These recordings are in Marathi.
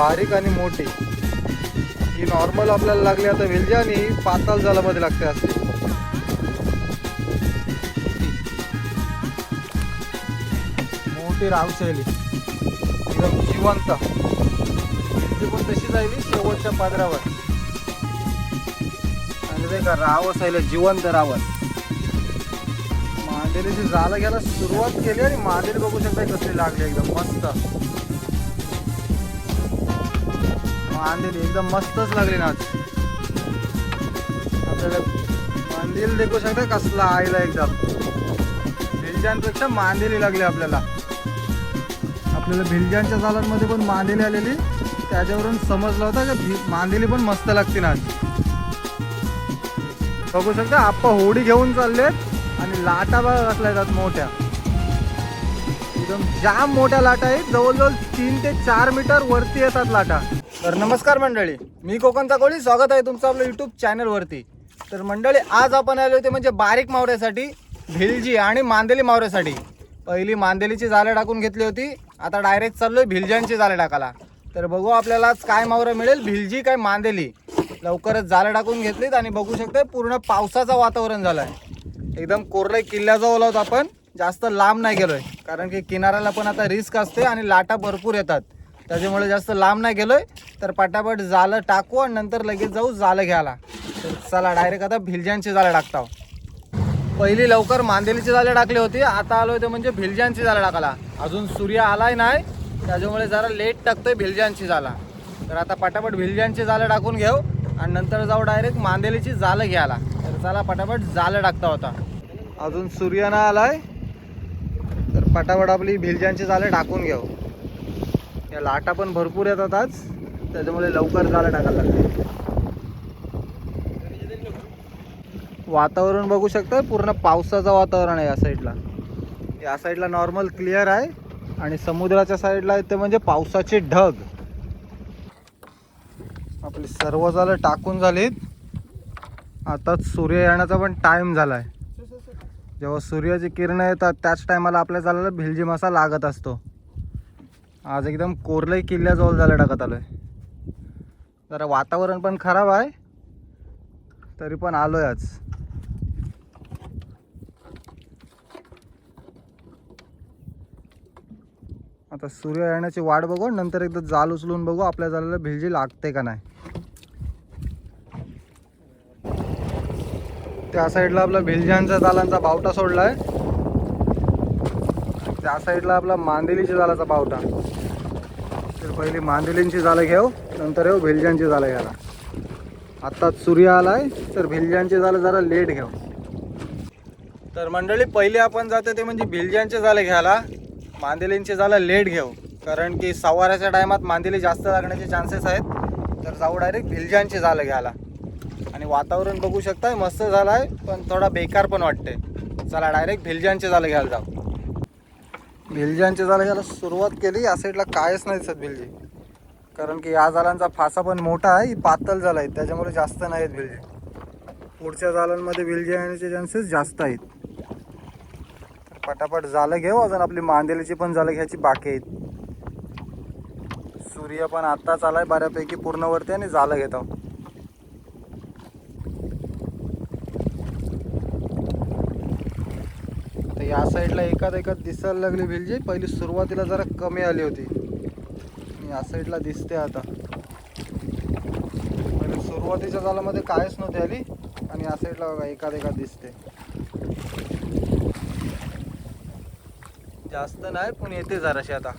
बारीक आणि मोठी. ही नॉर्मल आपल्याला लागली आता वेलजी आणि पाताल जालामध्ये लागते असते. मोठी रावशैली एकदम जिवंत. वेलजी पण तशी जाईल शेवटच्या पादरावर. आणि ते का रावस आहे जिवंत रावस. मांदेलीची जालं घ्यायला सुरुवात केली आणि मांदेली बघू शकता कसली लागली एकदम मस्त. मांदेली एकदम मस्तच लागली ना. आपल्याला मांदेली देखू शकता कसला आईला एकदम. भिलजांपेक्षा मांदेली लागली आपल्याला. भिलजांच्या जालांमध्ये पण मांदेली आलेली. त्याच्यावरून समजलं होतं की मांदेली पण मस्त लागते ना. बघू शकता आप्पा होडी घेऊन चाललेत आणि लाटा बघा कसल्या येतात मोठ्या. एकदम जाम मोठ्या लाटा आहेत. जवळजवळ 3 ते 4 मीटर वरती येतात लाटा. तर नमस्कार मंडळी, मी कोकणचा कोळी. स्वागत आहे तुमचं आपलं यूट्यूब चॅनलवरती. तर मंडळी आज आपण आलो होते म्हणजे बारीक मावऱ्यासाठी, भिलजी आणि मांदेली मावऱ्यासाठी. पहिली मांदेलीची जाळे टाकून घेतली होती. आता डायरेक्ट चाललोय भिलजांची जाळे टाकायला. तर बघू आपल्याला आज काय मावरं मिळेल, भिलजी काय मांदेली. लवकरच जाळे टाकून घेतलीत आणि बघू शकता पूर्ण पावसाचं वातावरण झालं आहे. एकदम कोरले किल्ल्याजवळ आहोत आपण. जास्त लांब नाही गेलोय कारण की किनाऱ्याला पण आता रिस्क असते आणि लाटा भरपूर येतात. त्याच्यामुळे जास्त लांब नाही गेलोय. तर पटापट जाळं टाकू आणि नंतर लगेच जाऊ जाळं घ्यायला. तर चला डायरेक्ट आता भिलजांची जाळं टाकतो. पहिली लवकर मांदेलीची जाळे टाकली होती. आता आलो होते म्हणजे भिलजांची जाळं टाकायला. अजून सूर्य आलाय नाही, त्याच्यामुळे जरा लेट टाकतोय भिलजांची जाळं. तर आता पटापट भिलजांची जाळं टाकून घेऊ आणि नंतर जाऊ डायरेक्ट मांदेलीची जाळं घ्यायला. तर चला पटापट जाळं टाकता होता. अजून सूर्य ना आलाय तर पटापट आपली भिलजांची जाळं टाकून घेऊ. या लाटा पण भरपूर येतात आज, त्याच्यामुळे लवकर जाळं टाकायला लागते. वातावरण बघू शकता पूर्ण पावसाचं वातावरण आहे. या साईडला नॉर्मल क्लिअर आहे आणि समुद्राच्या साईडला येते म्हणजे पावसाचे ढग. आपली सर्व जाळं टाकून झालीत. आता सूर्य येण्याचा पण टाइम झालाय. जेव्हा सूर्याची किरण येतात त्याच टायमाला आपल्या जाळ्याला भिलजी मासा लागत असतो. आज एकदम कोरलई किल्ल्याजवळ जाळं टाकत आलोय. जरा वातावरण पण खराब आहे तरी पण आलोय आज. आता सूर्य येण्याची वाट बघू, नंतर एकदा जाल उचलून बघू आपल्या जाळ्याला भिलजी लागते का नाही. त्या साईडला आपला भिलजांचा जालांचा बावटा सोडलाय. त्या साईडला आपला मांदेलीच्या जालाचा बावटा. तर पहिली मांदेलींची जाळं घेऊ, नंतर येऊ भिलजांची जाळं घ्यायला. आत्ताच सूर्य आलाय तर भिलजांची जाळं जरा लेट घेऊ. तर मंडळी पहिले आपण जातो ते म्हणजे भिलजांचे जाळे घ्यायला. मांदेलींची जाळं लेट घेऊ कारण की सवाराच्या टायमात मांदेली जास्त लागण्याचे चान्सेस आहेत. तर जाऊ डायरेक्ट भिलजांची जाळं घ्यायला. आणि वातावरण बघू शकता मस्त झालं आहे पण थोडा बेकार पण वाटते. चला डायरेक्ट भिलजांची जाळं घ्यायला जाऊ. भिलजांची जाळं घ्यायला सुरुवात केली. या साईडला कायच नाही दिसत भिलजी कारण की या जालांचा फासा पण मोठा आहे. ही पातळ जाळं आहे त्याच्यामुळे जास्त नाही आहेत भिलजी. पुढच्या जालांमध्ये भिलजी येण्याचे चान्सेस जास्त आहेत. पटापट जाळं घेऊ. अजून आपली मांदेलीची पण जाळं घ्यायची बाकी आहेत. सूर्य पण आत्ताच आलाय बऱ्यापैकी पूर्ण वरती आणि जाळं घेत आहोत. या साईडला एकात दिसायला लागली भिलजी. पहिली सुरुवातीला जरा कमी आली होती. या साईडला दिसते आता. पहिले सुरुवातीच्या जाळ्यामध्ये कायच नव्हती आली आणि या साईडला बघा एकात दिसते. जास्त नाही पण येते जराशी आता.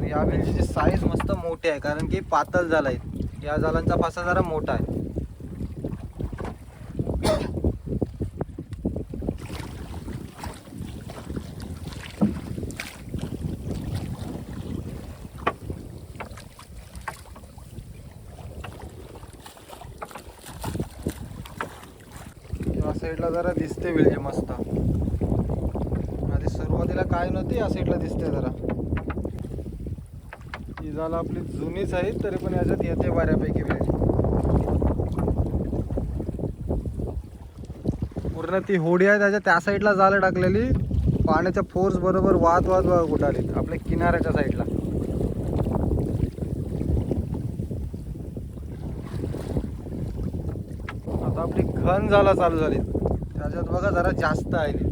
या भिलजीची साईज मस्त मोठी आहे कारण की पातळ जाळं आहे. या जाळांचा फासा जरा मोठा आहे. या साईडला जरा दिसते भिलजी मस्त. आधी सुरुवातीला काय नव्हती, या साईडला दिसते जरा. ही जाळं आपली जुनीच आहे तरी पण याच्यात येते बऱ्यापैकी भिलजी. पूर्ण ती होडी आहे त्याच्या त्या साईडला जाळं टाकलेली. पाण्याच्या फोर्स बरोबर वाहत कुठं आली आपल्या किनाऱ्याच्या साईडला. घन झाला चालू झाली, त्याच्यात बघा जरा जास्त आहे.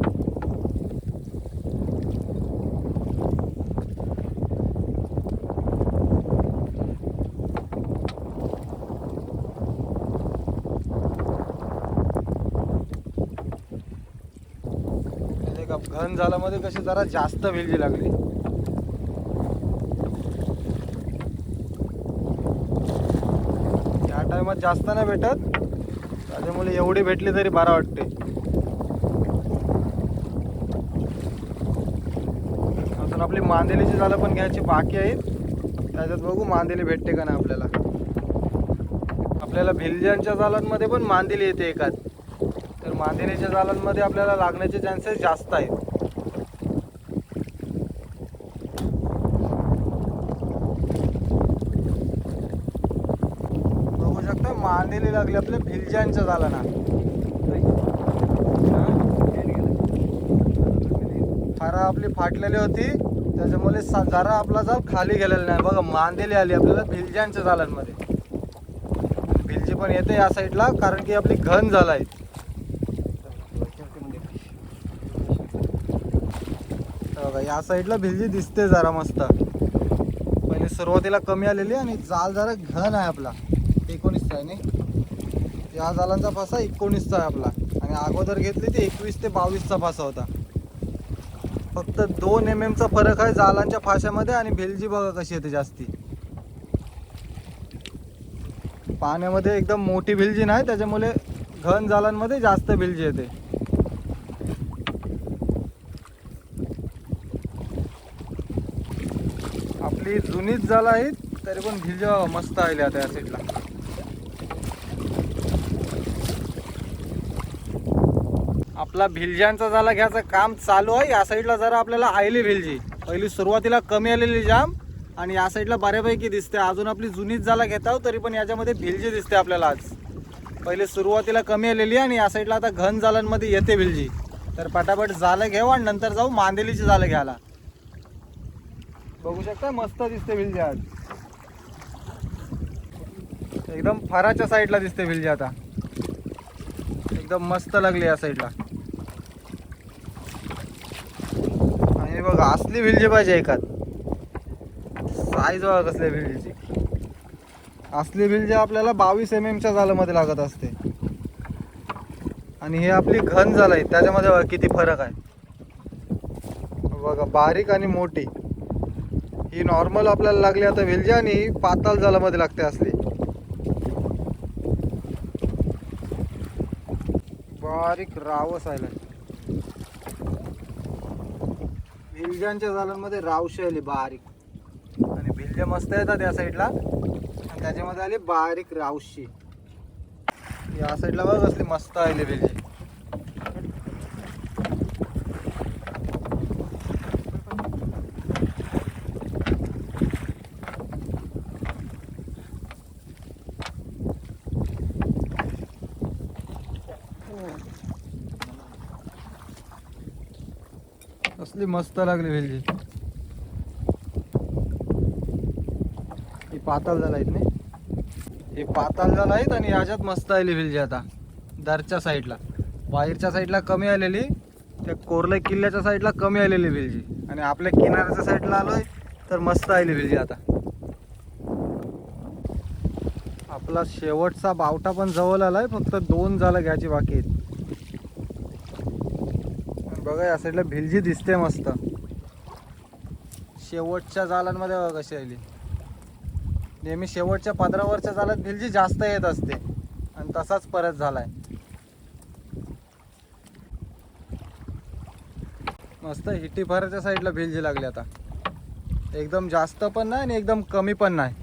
घन झाला मध्ये कशी जरा जास्त भेलजी लागली. या टायमात जास्त नाही भेटत, त्याच्यामुळे एवढी भेटली तरी बरं वाटते. अजून आपली मांदेलीची जाळं पण घ्यायची बाकी आहेत, त्याच्यात बघू मांदेली भेटते का नाही आपल्याला. आपल्याला भिलज्यांच्या जाळांमध्ये पण मांदेली येते एकात, तर मांदेलीच्या जाळांमध्ये आपल्याला लागण्याचे चान्सेस जास्त आहेत. बघू शकता मांदेली लागली आपल्या भिलज्यांच्या जाळांना. फारा आपली फाटलेली होती, त्याच्यामुळे जरा आपला जाळ खाली गेलेला नाही. बघा मांदेली आली आपल्याला भिलज्यांच्या जाळांमध्ये. भिलजी पण येते या साईडला, कारण की आपली घन जाळ आहे. बघा या साईडला भिलजी दिसते जरा मस्त. पहिले सुरुवातीला कमी आलेली आणि जाळ जरा घन आहे आपला. 19चा आहे नाही, या जाळांचा फासा 19चा आहे आपला, आणि अगोदर घेतली ती 21 ते 22चा फासा होता. फक्त 2 mm चा फरक आहे जाळांच्या फाश्यामध्ये. आणि भिलजी बघा कशी येते जास्ती. पाण्यामध्ये एकदम मोठी भिलजी नाही, त्याच्यामुळे घन जाळांमध्ये जास्त भिलजी येते. आपली जुनीच जाळ आहेत, तरी पण भिलजी मस्त आले आता या साईडला. आपला भिलज्यांचा जाळा घ्यायचं काम चालू आहे. या साईडला जरा आपल्याला आयली भिलजी, पहिली सुरुवातीला कमी आलेली जाम, आणि या साईडला बऱ्यापैकी दिसते. अजून आपली जुनीच जाळा घेत आहोत, तरी पण याच्यामध्ये भिलजी दिसते आपल्याला आज. पहिले सुरुवातीला कमी आलेली, आणि या साईडला आता घन जाळांमध्ये येते भिलजी. तर पटापट जाळं घेऊ आणि नंतर जाऊ मांदेलीची जाळं घ्यायला. बघू शकता मस्त दिसते भिलजी आज. एकदम फराच्या साईडला दिसते भिलजी आता, एकदम मस्त लागली या साईडला. आणि बघा असली भिलजी पाहिजे एकात. साईज बघा कसल्या भिलजीची. असली भिलजी आपल्याला 22 mm च्या जाळामध्ये लागत असते. आणि हे आपली घन जाळ आहे, त्याच्यामध्ये बघा किती फरक आहे. बघा बारीक आणि मोठी. ही नॉर्मल आपल्याला लागली आता भिलजी, आणि पाताळ जाळामध्ये लागते असली. बारीक रावस आला. भिलज्यांच्या जाळांमध्ये रावशी आली बारीक, आणि भिलजे मस्त येतात या साईडला, आणि त्याच्यामध्ये आली बारीक रावशी. या साईडला बघ असली मस्त आली भिलजी. असली मस्त लागली भिलजी. ही पाताळ जाळ आहेत नाही, हे पाताळ जाळ आहेत, आणि याच्यात मस्त आली भिलजी आता दरच्या साईडला. बाहेरच्या साईडला कमी आलेली, त्या कोरले किल्ल्याच्या साईडला कमी आलेली भिलजी, आणि आपल्या किनाऱ्याच्या साईडला आलोय तर मस्त आली भिलजी आता. आपला शेवटचा बावटा पण जवळ आलाय, फक्त 2 जाळं घ्यायची बाकी आहेत. बघा या साईडला भिलजी दिसते मस्त. शेवटच्या जाळांमध्ये बघा कशी आली. नेहमी शेवटच्या पदरावरच्या जाळ्यात भिलजी जास्त येत असते, आणि तसाच परत झालाय. मस्त हिटी फराच्या साईडला भिलजी लागली आता. एकदम जास्त पण नाही आणि एकदम कमी पण नाही.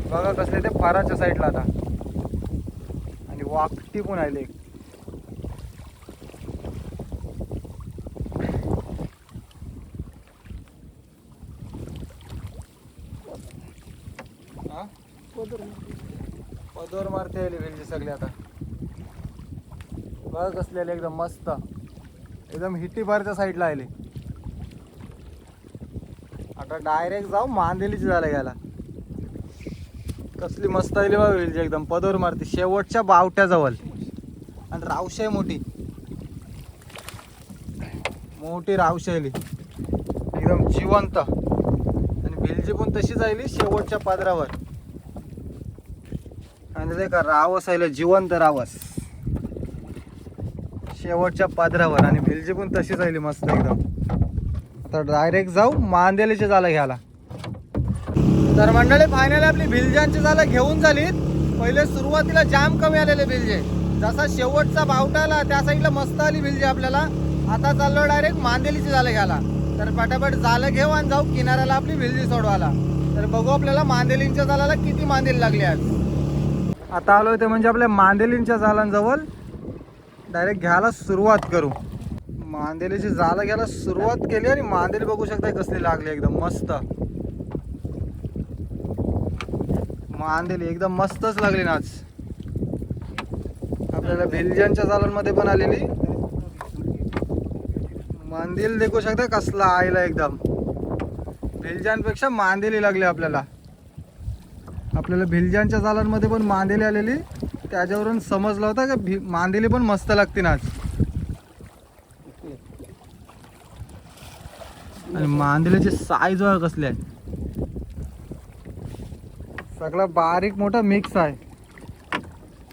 बघा कसले ते फराच्या साईडला आता, आणि वाकटी पण आली. पदोर मारते आली भिलजी सगळी आता. बघ कसलेले एकदम मस्त, एकदम हिटी बारच्या साईडला आले. आता डायरेक्ट जाऊ मांदेलीची जाळं घ्यायला. कसली मस्त आली बघ भिलजी, एकदम पदोर मारते शेवटच्या बावट्याजवळ. आणि रावशी आहे मोठी मोठी रावशी आली एकदम जिवंत. आणि भिलजी पण तशीच आली शेवटच्या पदरावर. आणि ते का रावस आहे जिवंत रावस शेवटच्या पदरावर. आणि भिलजी पण तशीच आली मस्त एकदम. आता डायरेक्ट जाऊ मांदेलीचे जाळं घ्यायला. तर मंडळी फायनली आपली भिलजांची जाळं घेऊन झालीत. पहिले सुरुवातीला जाम कमी आलेले भिलजे, जसा शेवटचा बावटा आला त्या साईडला मस्त आली भिलजी आपल्याला. आता चाललो डायरेक्ट मांदेलीची जाळं घ्यायला. तर पटापट जाळं घेऊ आणि जाऊ किनाऱ्याला आपली भिलजी सोडवायला. तर बघू आपल्याला मांदेलींच्या जाळाला किती मांदेली लागली आज. आता आलोय ते म्हणजे आपल्या मांदेलींच्या जाळांजवळ. डायरेक्ट घ्यायला सुरुवात करू. मांदेलीची जाळं घ्यायला सुरुवात केली आणि मांदेली बघू शकता कसली लागली एकदम मस्त. मांदेली एकदम मस्तच लागली ना आज. आपल्याला भिलजांच्या जाळांमध्ये पण आलेली मांदेली देखू शकता कसला आईला एकदम. भिलजांपेक्षा मांदेली लागली आपल्याला. आपल्याला भिलजांच्या जाळांमध्ये पण मांदेली आलेली, त्याच्यावरून समजलं होतं का मांदेली पण मस्त लागते ना आज. आणि मांदेलीचे साईज कसले आहे, सगळा बारीक मोठा मिक्स आहे.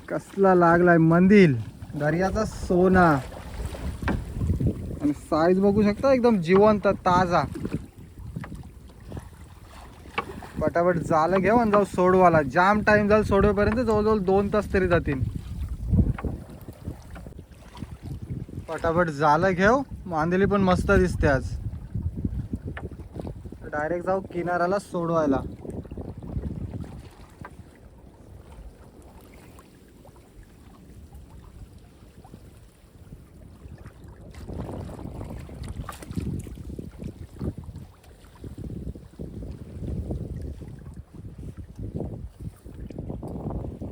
कसला लागलाय मंदिल दर्याचा सोना. आणि साईज बघू शकता एकदम जिवंत ताजा. पटापट जाळं घेऊ आणि जाऊ सोडवाला. जाम टाइम जाईल सोडवेपर्यंत, जवळजवळ 2 तास तरी जातील. पटापट जाळं घेऊ. मांदेली पण मस्त दिसते आज. डायरेक्ट जाऊ किनाऱ्याला सोडवायला.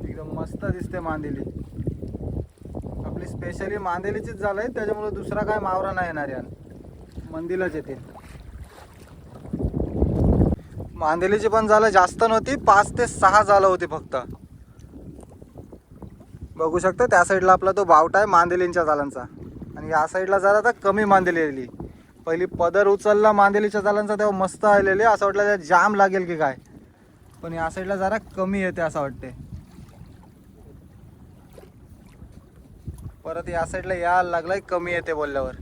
एकदम मस्त दिसते मांदेली आपली. स्पेशली मांदेलीचीच जाळं आहे, त्याच्यामुळे दुसरा काय मावरा नाही येणार यार, मंदिलाच येते. मांदेलीची पण जाळं जास्त नव्हती, 5 ते 6 जाळं होती फक्त. बघू शकता त्या साईडला आपला तो बावटा आहे मांदेलींच्या जाळांचा. आणि या साईडला जरा आता कमी मांदेली आली. पहिली पदर उचलला मांदेलीच्या जाळांचा तेव्हा मस्त आलेली, असं वाटलं त्या जाम लागेल की काय. पण या साईडला जरा कमी येते असं वाटते. परत या साईडला यायला लागलाय कमी येते बोलल्यावर.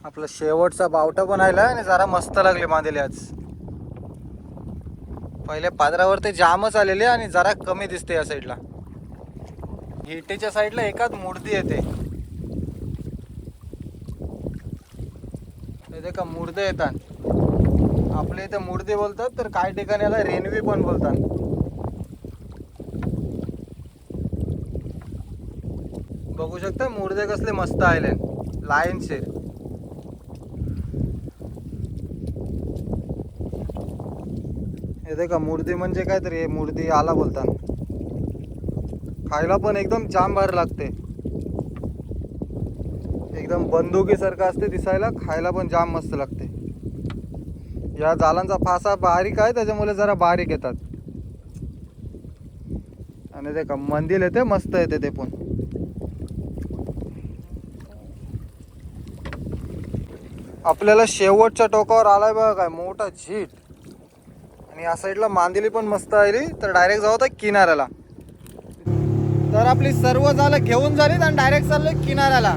आपला शेवटचा बावटा पण आला आणि जरा मस्त लागले मांदेली आज. पहिले पादरावर ते जामच आलेले आणि जरा कमी दिसते या साईडला. हिटेच्या साईडला एकाच मूर्ती येते. इथे का मूर्ती येतात. आपल्या इथे मूर्ती बोलतात, तर काही ठिकाणी याला रेनवी पण बोलतात. बघू शकता मूर्ती कसले मस्त आले लाईन शेर. येते का मूर्ती म्हणजे काय तरी मूर्ती आला बोलतात. खायला पण एकदम जाम भारी लागते. एकदम बंदुकीसारखं असते दिसायला, खायला पण जाम मस्त लागते. या जाळांचा फासा बारीक आहे त्याच्यामुळे जरा बारीक येतात. आणि ते का मंदिर येते मस्त येते ते पण. आपल्याला शेवटच्या टोकावर आलाय बघा काय मोठा झीट. आणि या साईडला मांदेली पण मस्त आली. तर डायरेक्ट जाऊ होता किनाऱ्याला. तर आपली सर्व जाळं घेऊन झालीत आणि डायरेक्ट चाललोय किनाऱ्याला.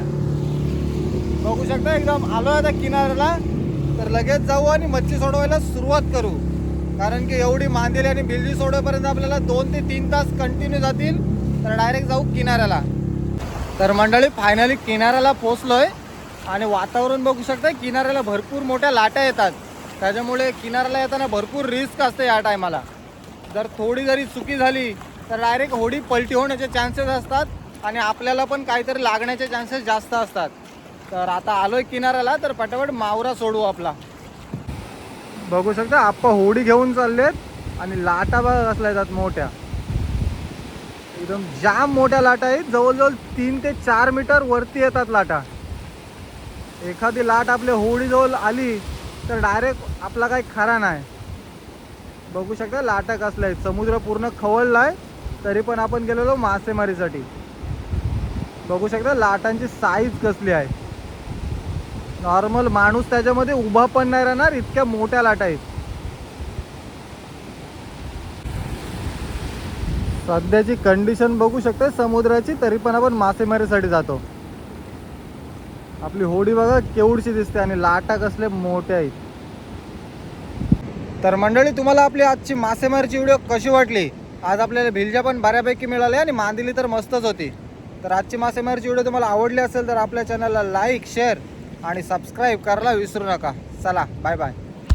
बघू शकता एकदम आलो आता किनाऱ्याला. तर लगेच जाऊ आणि मच्छी सोडवायला सुरुवात करू. कारण की एवढी मांदेली आणि भिलजी सोडवेपर्यंत आपल्याला 2 ते 3 तास कंटिन्यू जातील. तर डायरेक्ट जाऊ किनाऱ्याला. तर मंडळी फायनली किनाऱ्याला पोहोचलोय. आणि वातावरण बघू शकता किनाऱ्याला भरपूर मोठ्या लाटा येतात. त्याच्यामुळे किनाऱ्याला येताना भरपूर रिस्क असते या टायमाला. जर थोडी जरी चुकी झाली तर डायरेक्ट होडी पलटी होण्याचे चान्सेस असतात. आणि आपल्याला पण काहीतरी लागण्याचे चान्सेस जास्त असतात. तर आता आलोय किनाऱ्याला. तर पटापट मावरा सोडू आपला. बघू शकता आप्पा होडी घेऊन चाललेत. आणि लाटा बघा कसल्या येतात मोठ्या. एकदम जाम मोठ्या लाटा आहेत. जवळजवळ 3 ते 4 मीटर वरती येतात लाटा. एखादी लाट आपल्या होडीजवळ आली तर डायरेक्ट आपला काही खरा नाही. बघू शकता लाटा कसल्या आहेत. समुद्र पूर्ण खवळलाय तरी पण आपण गेलेलो मासेमारीसाठी. बघू शकता लाटांची साईज कसली आहे. नॉर्मल माणूस त्याच्यामध्ये उभा पण नाही राहणार इतक्या मोठ्या लाटा आहेत. सध्याची कंडिशन बघू शकता समुद्राची, तरी पण आपण मासेमारीसाठी जातो. आपली होडी बघा केवढशी दिसते आणि लाटा कसले मोठ्या आहेत. तर मंडळी तुम्हाला आपली आजची मासेमारीची व्हिडिओ कशी वाटली? आज आपल्याला भिलजा पण बऱ्यापैकी मिळाले आणि मांदिली तर मस्तच होती. तर आजची मासेमारीची व्हिडिओ तुम्हाला आवडली असेल तर आपल्या चॅनलला लाईक, शेअर आणि सबस्क्राईब करायला विसरू नका. चला बाय बाय.